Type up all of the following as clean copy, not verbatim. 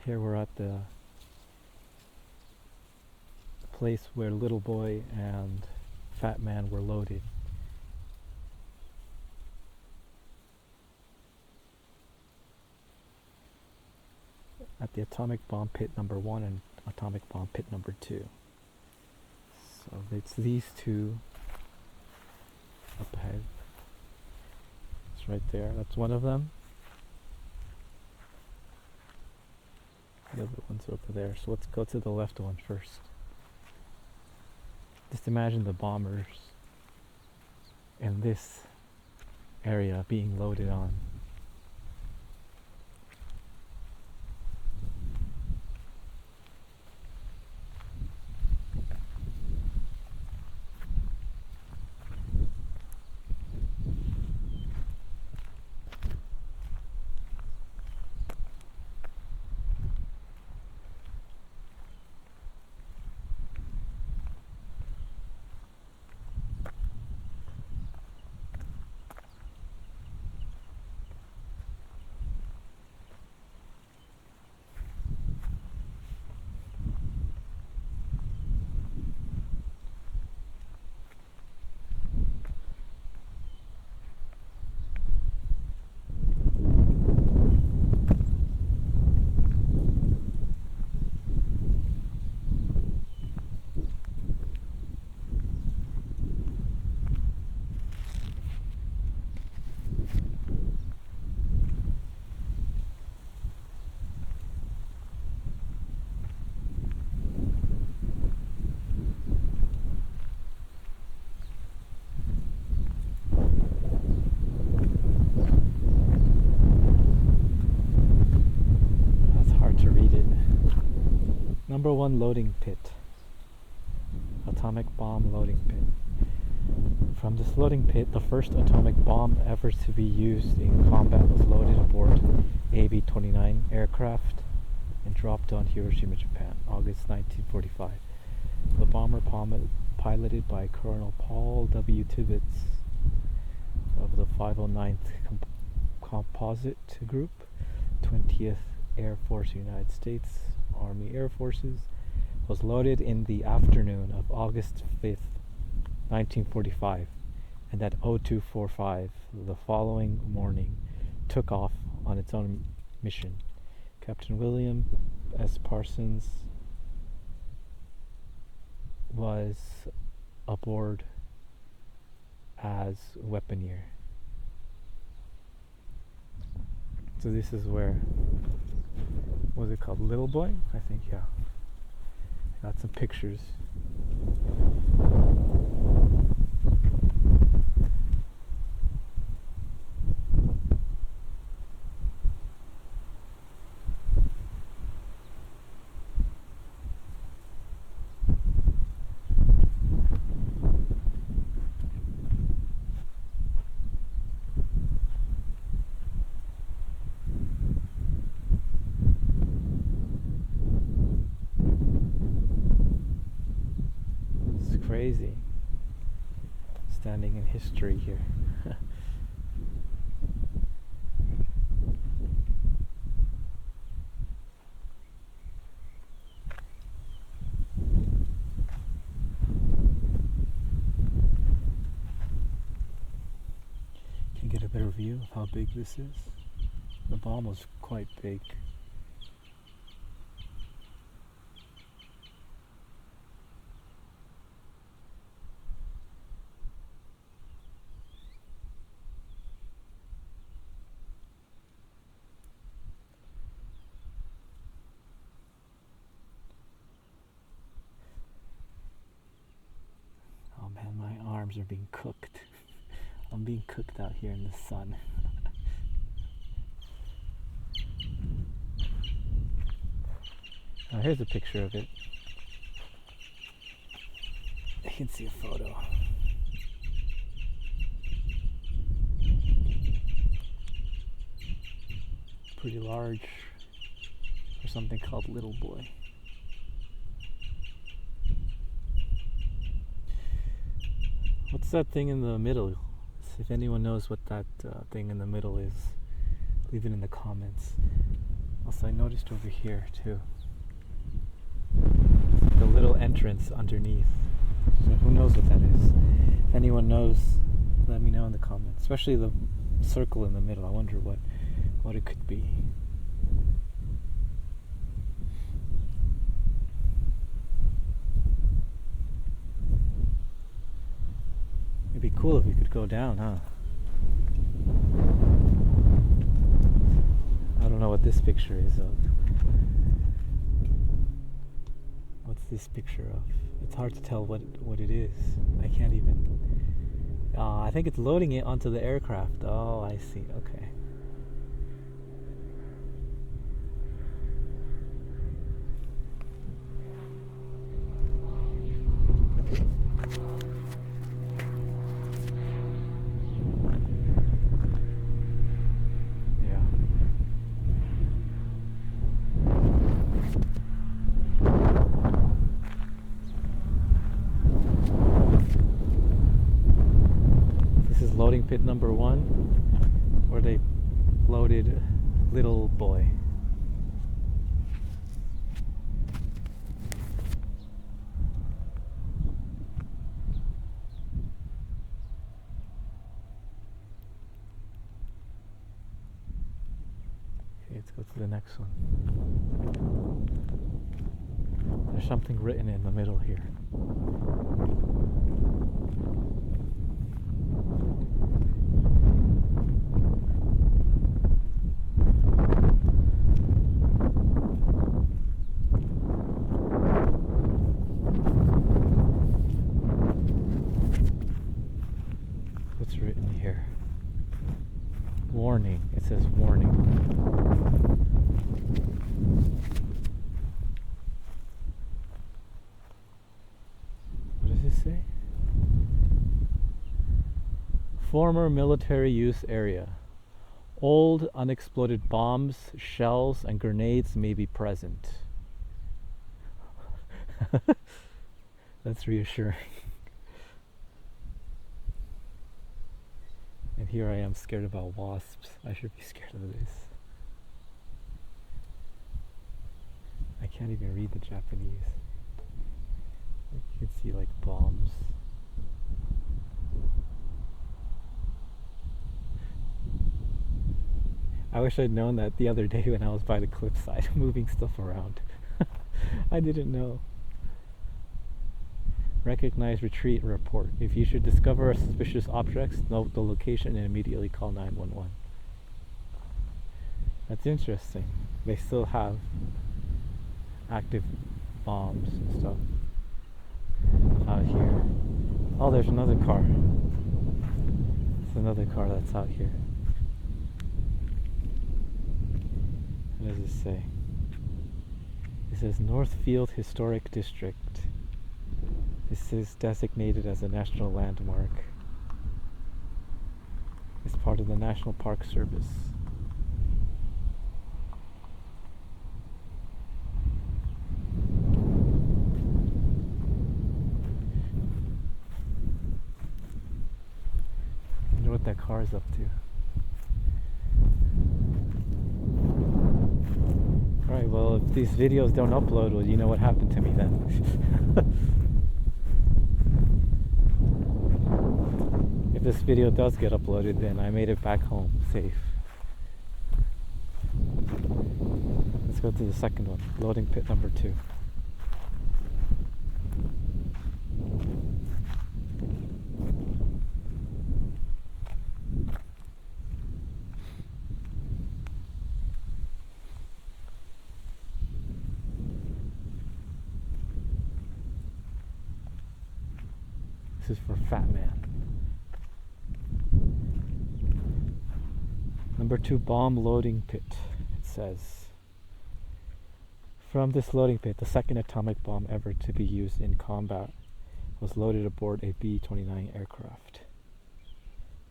Here we're at the place where Little Boy and Fat Man were loaded. At the atomic bomb pit number 1 and atomic bomb pit number 2. So it's these two up ahead. It's right there. That's one of them. The other one's over there. So let's go to the left one first. Just imagine the bombers in this area being loaded on. Number 1 loading pit. Atomic bomb loading pit. From this loading pit, the first atomic bomb ever to be used in combat was loaded aboard AB-29 aircraft and dropped on Hiroshima, Japan, August 1945. The bomber piloted by Colonel Paul W. Tibbets of the 509th Composite Group, 20th Air Force, United States Army Air Forces, was loaded in the afternoon of August 5th, 1945, and at 0245 the following morning took off on its own mission. Captain William S. Parsons was aboard as weaponeer. So this is where, what was it called? Little Boy? I think, yeah. Got some pictures. Crazy. Standing in history here. Can you get a better view of how big this is? The bomb was quite big. Are being cooked. I'm being cooked out here in the sun. Now here's a picture of it. You can see a photo. Pretty large for something called Little Boy. What's that thing in the middle? If anyone knows what that thing in the middle is, leave it in the comments. Also, I noticed over here too, the little entrance underneath. So who knows what that is? If anyone knows, let me know in the comments. Especially the circle in the middle. I wonder what it could be. It'd be cool if we could go down, huh? I don't know what this picture is of. What's this picture of? It's hard to tell what it is. I can't even. I think it's loading it onto the aircraft. Oh, I see. Okay. Loading pit number 1, where they loaded Little Boy. Okay, let's go to the next one. There's something written in the middle here. What's written here? Warning. It says warning. What does this say? Former military use area. Old unexploded bombs, shells, and grenades may be present. That's reassuring. And here I am scared about wasps. I should be scared of this. I can't even read the Japanese. You can see like bombs. I wish I'd known that the other day when I was by the cliffside, moving stuff around. I didn't know. Recognize retreat report. If you should discover suspicious objects, note the location and immediately call 911. That's interesting. They still have active bombs and stuff out here. Oh, there's another car. There's another car that's out here. What does it say? It says Northfield Historic District. This is designated as a national landmark. It's part of the National Park Service. I wonder what that car is up to. Alright, well, if these videos don't upload, well, you know what happened to me then. If this video does get uploaded, then I made it back home safe. Let's go to the second one, loading pit number 2. This is for Fat Man. Number 2, bomb loading pit. It says, from this loading pit, the second atomic bomb ever to be used in combat was loaded aboard a B-29 aircraft,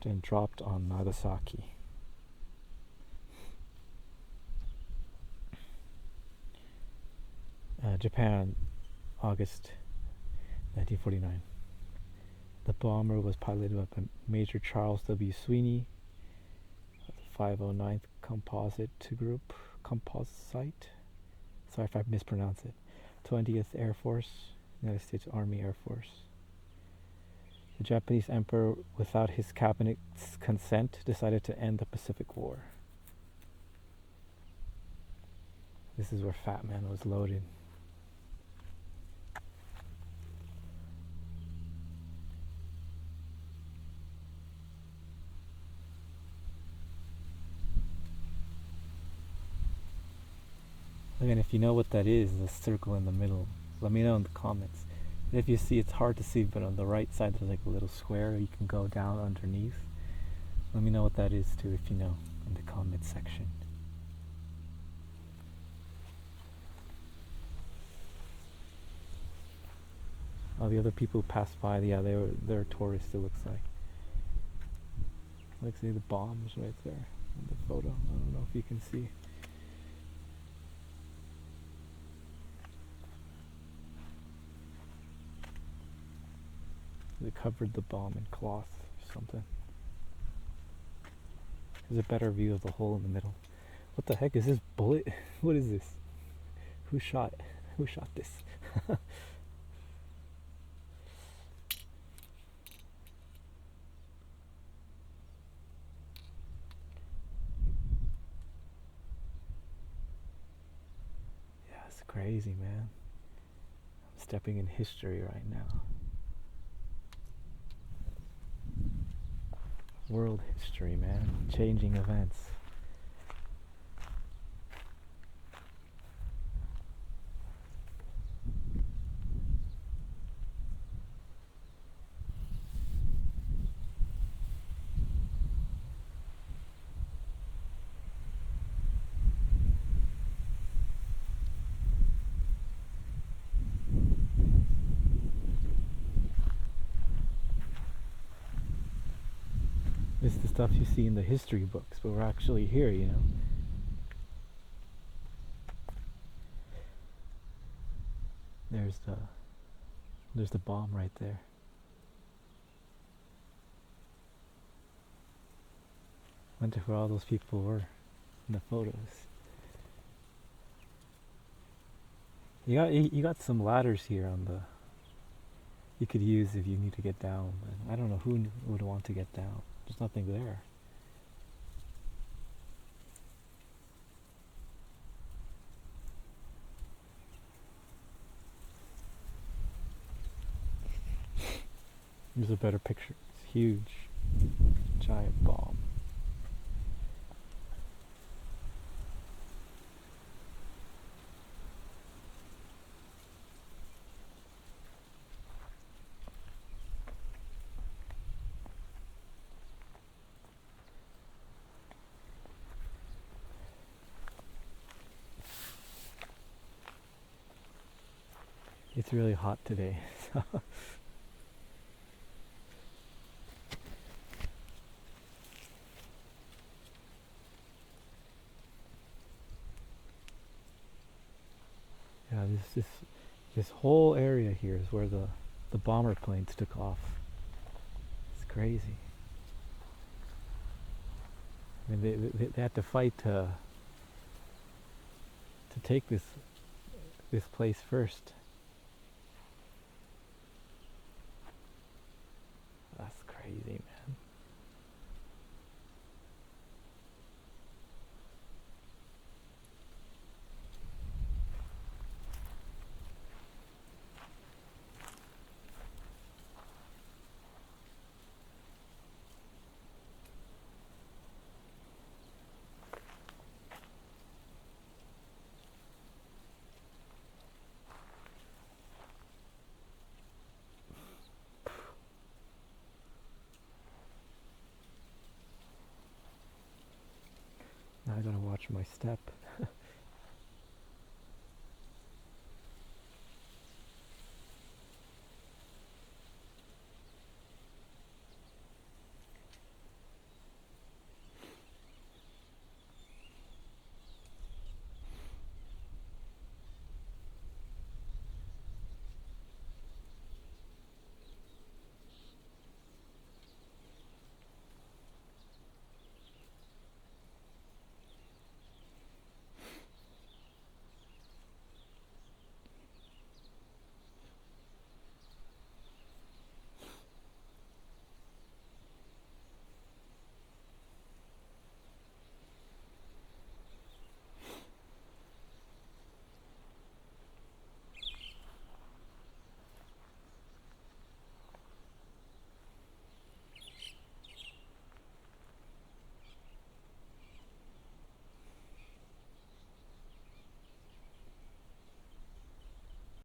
then dropped on Nagasaki. Japan, August 1949. The bomber was piloted by Major Charles W. Sweeney, 509th Composite Group, Composite. Sorry if I mispronounce it. 20th Air Force, United States Army Air Force. The Japanese emperor, without his cabinet's consent, decided to end the Pacific War. This is where Fat Man was loaded. Again, if you know what that is, the circle in the middle, let me know in the comments. And if you see, it's hard to see, but on the right side there's like a little square you can go down underneath. Let me know what that is too if you know in the comment section. All the other people who passed by, yeah, they're tourists, it looks like. Like, see the bombs right there in the photo. I don't know if you can see. They covered the bomb in cloth or something. There's a better view of the hole in the middle. What the heck is this bullet? What is this? Who shot this? Yeah, it's crazy, man. I'm stepping in history right now. World history, man. Changing events. This is the stuff you see in the history books, but we're actually here, you know. There's the bomb right there. Wonder where all those people were in the photos. You got some ladders here on the you could use if you need to get down, but I don't know who would want to get down. There's nothing there. Here's a better picture. It's huge. Giant bomb. It's really hot today, so yeah, this whole area here is where the bomber planes took off. It's crazy. I mean, they had to fight to take this place first. That's crazy, man. Now I gotta watch my step.